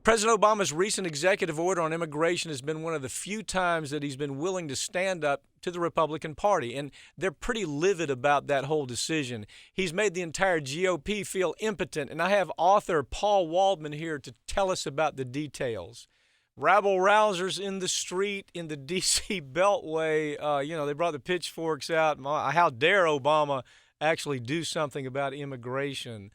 President Obama's recent executive order on immigration has been one of the few times that he's been willing to stand up to the Republican Party, and they're pretty livid about that whole decision. He's made the entire GOP feel impotent, and I have author Paul Waldman here to tell us about the details. Rabble rousers in the street in the D.C. Beltway, they brought the pitchforks out. How dare Obama actually do something about immigration?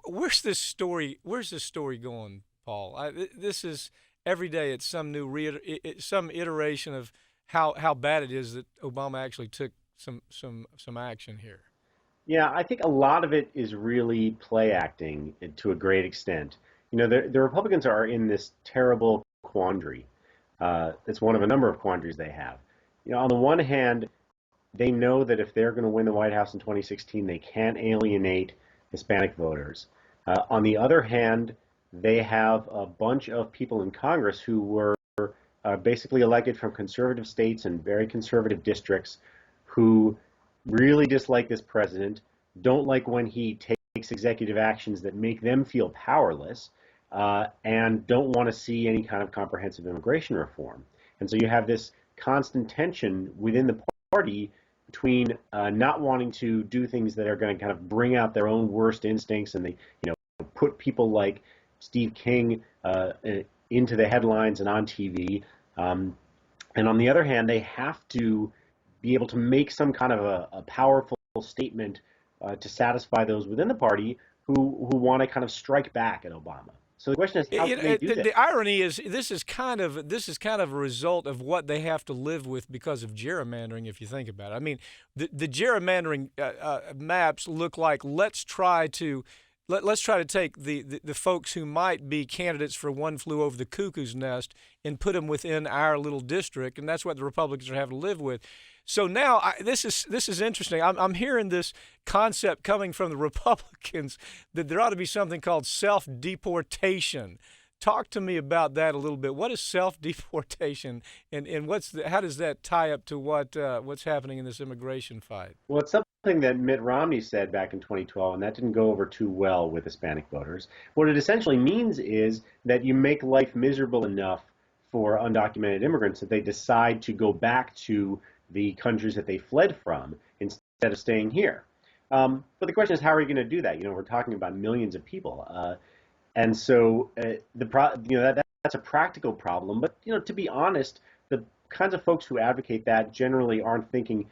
Where's this story? Where's this story going, Paul? This is every day. It's some new some iteration of how bad it is that Obama actually took some action here. Yeah, I think a lot of it is really play acting to a great extent. The Republicans are in this terrible quandary. It's one of a number of quandaries they have. On the one hand, they know that if they're going to win the White House in 2016, they can't alienate Hispanic voters. On the other hand, they have a bunch of people in Congress who were basically elected from conservative states and very conservative districts who really dislike this president, don't like when he takes executive actions that make them feel powerless, and don't want to see any kind of comprehensive immigration reform. And so you have this constant tension within the party between not wanting to do things that are going to kind of bring out their own worst instincts, and they, put people like Steve King into the headlines and on TV. And on the other hand, they have to be able to make some kind of a powerful statement to satisfy those within the party who want to kind of strike back at Obama. So the question is, how can they do that? The irony is, this is kind of a result of what they have to live with because of gerrymandering. If you think about it, I mean, the gerrymandering maps look like let's try to take the folks who might be candidates for One Flew Over the Cuckoo's Nest and put them within our little district, and that's what the Republicans are having to live with. So now this is interesting. I'm hearing this concept coming from the Republicans that there ought to be something called self-deportation. Talk to me about that a little bit. What is self-deportation, and how does that tie up to what's happening in this immigration fight? Well, it's something that Mitt Romney said back in 2012, and that didn't go over too well with Hispanic voters. What it essentially means is that you make life miserable enough for undocumented immigrants that they decide to go back to the countries that they fled from instead of staying here. But the question is, how are you going to do that? We're talking about millions of people, and so that's a practical problem. But to be honest, the kinds of folks who advocate that generally aren't thinking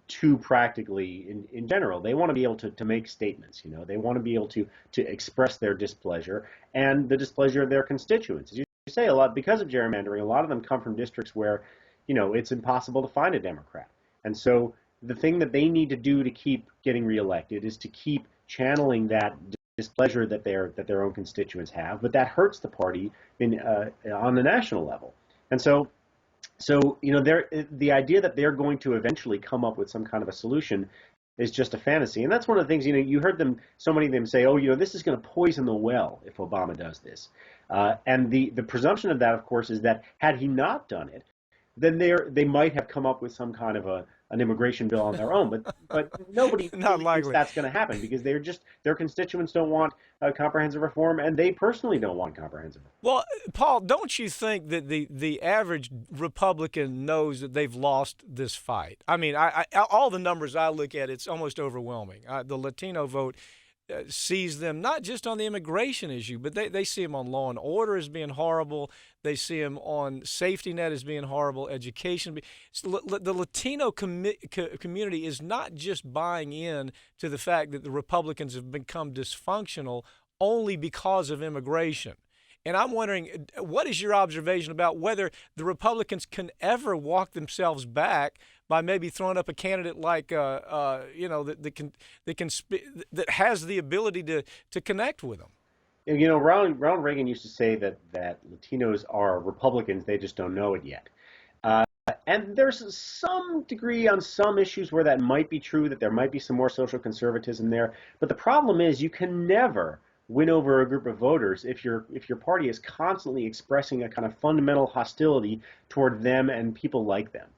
too practically in general. They want to be able to make statements. They want to be able to express their displeasure and the displeasure of their constituents. As you say, a lot because of gerrymandering, a lot of them come from districts where it's impossible to find a Democrat. And so the thing that they need to do to keep getting reelected is to keep channeling that displeasure that their own constituents have, but that hurts the party on the national level. And so the idea that they're going to eventually come up with some kind of a solution is just a fantasy. And that's one of the things, you heard so many of them say, this is going to poison the well if Obama does this. And the presumption of that, of course, is that had he not done it, then they might have come up with some kind of an immigration bill on their own, but nobody Not likely. thinks that's going to happen because their constituents don't want comprehensive reform, and they personally don't want comprehensive reform. Well, Paul, don't you think that the average Republican knows that they've lost this fight? I mean, all the numbers I look at, it's almost overwhelming. The Latino vote sees them not just on the immigration issue, but they see them on law and order as being horrible. They see them on safety net as being horrible, education. The Latino community is not just buying in to the fact that the Republicans have become dysfunctional only because of immigration. And I'm wondering, what is your observation about whether the Republicans can ever walk themselves back by maybe throwing up a candidate like that has the ability to connect with them? Ronald Reagan used to say that Latinos are Republicans, they just don't know it yet. And there's some degree on some issues where that might be true, that there might be some more social conservatism there. But the problem is you can never win over a group of voters if your party is constantly expressing a kind of fundamental hostility toward them and people like them.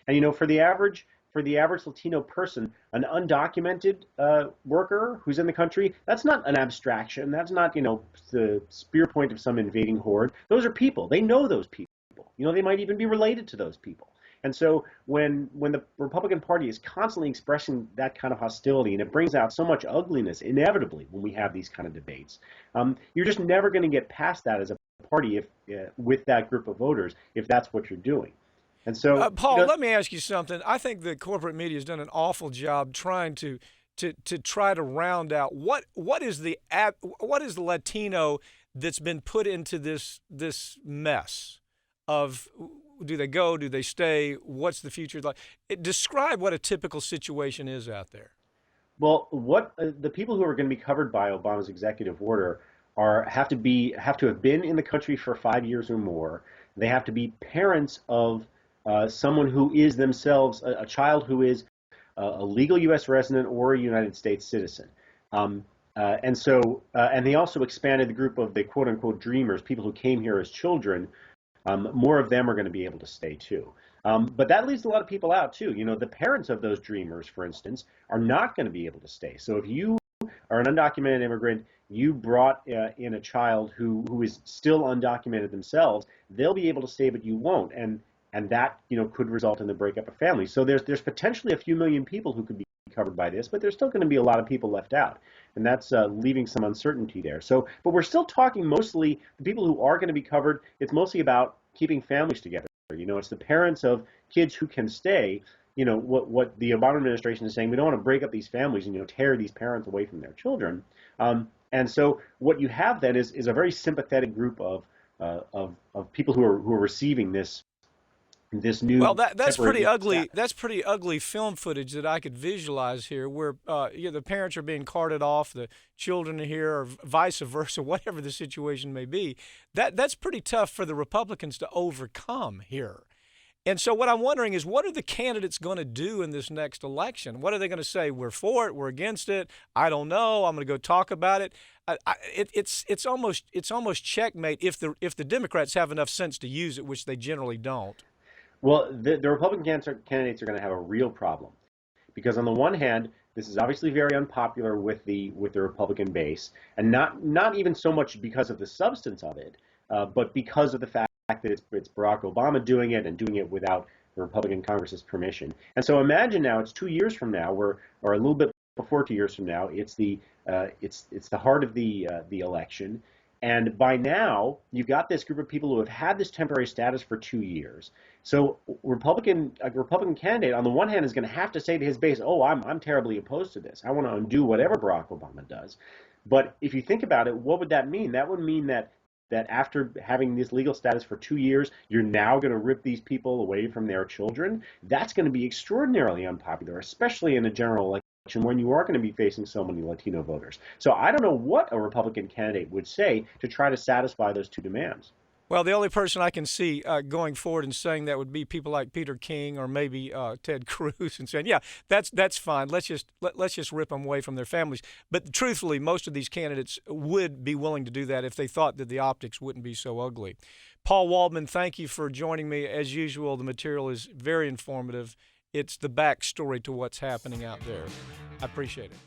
And for the average for the average Latino person, an undocumented worker who's in the country, that's not an abstraction. That's not, the spear point of some invading horde. Those are people. They know those people. They might even be related to those people. And so when the Republican Party is constantly expressing that kind of hostility, and it brings out so much ugliness inevitably when we have these kind of debates, you're just never going to get past that as a party with that group of voters if that's what you're doing. And so, Paul, let me ask you something. I think the corporate media has done an awful job trying to try to round out what is the Latino that's been put into this mess of. Do they go? Do they stay? What's the future like? Describe what a typical situation is out there. Well, what the people who are going to be covered by Obama's executive order have to have been in the country for 5 years or more. They have to be parents of someone who is themselves a child who is a legal U.S. resident or a United States citizen. And they also expanded the group of the quote unquote dreamers, people who came here as children. More of them are going to be able to stay too. But that leaves a lot of people out too. The parents of those dreamers, for instance, are not going to be able to stay. So if you are an undocumented immigrant, you brought in a child who is still undocumented themselves, they'll be able to stay, but you won't. And that could result in the breakup of families. So there's potentially a few million people who could be covered by this, but there's still going to be a lot of people left out. And that's leaving some uncertainty there. But we're still talking mostly, the people who are going to be covered, it's mostly about keeping families together. It's the parents of kids who can stay. What the Obama administration is saying, we don't want to break up these families and tear these parents away from their children. And so what you have then is a very sympathetic group of people who are receiving this new. Well, that's pretty ugly. That's pretty ugly film footage that I could visualize here, where the parents are being carted off, the children are here, or vice versa, whatever the situation may be. That's pretty tough for the Republicans to overcome here. And so what I'm wondering is, what are the candidates going to do in this next election? What are they going to say? We're for it. We're against it. I don't know. I'm going to go talk about it. It's almost checkmate if the Democrats have enough sense to use it, which they generally don't. Well, the Republican candidates are going to have a real problem, because on the one hand, this is obviously very unpopular with the Republican base, and not even so much because of the substance of it, but because of the fact that it's Barack Obama doing it, and doing it without the Republican Congress's permission. And so imagine now it's 2 years from now, or a little bit before 2 years from now, it's the heart of the election. And by now, you've got this group of people who have had this temporary status for 2 years. So a Republican candidate, on the one hand, is going to have to say to his base, oh, I'm terribly opposed to this. I want to undo whatever Barack Obama does. But if you think about it, what would that mean? That would mean that after having this legal status for 2 years, you're now going to rip these people away from their children. That's going to be extraordinarily unpopular, especially in a general election when you are going to be facing so many Latino voters. So I don't know what a Republican candidate would say to try to satisfy those two demands. Well, the only person I can see going forward and saying that would be people like Peter King or maybe Ted Cruz, and saying, "Yeah, that's fine. Let's just rip them away from their families." But truthfully, most of these candidates would be willing to do that if they thought that the optics wouldn't be so ugly. Paul Waldman, thank you for joining me. As usual, the material is very informative. It's the backstory to what's happening out there. I appreciate it.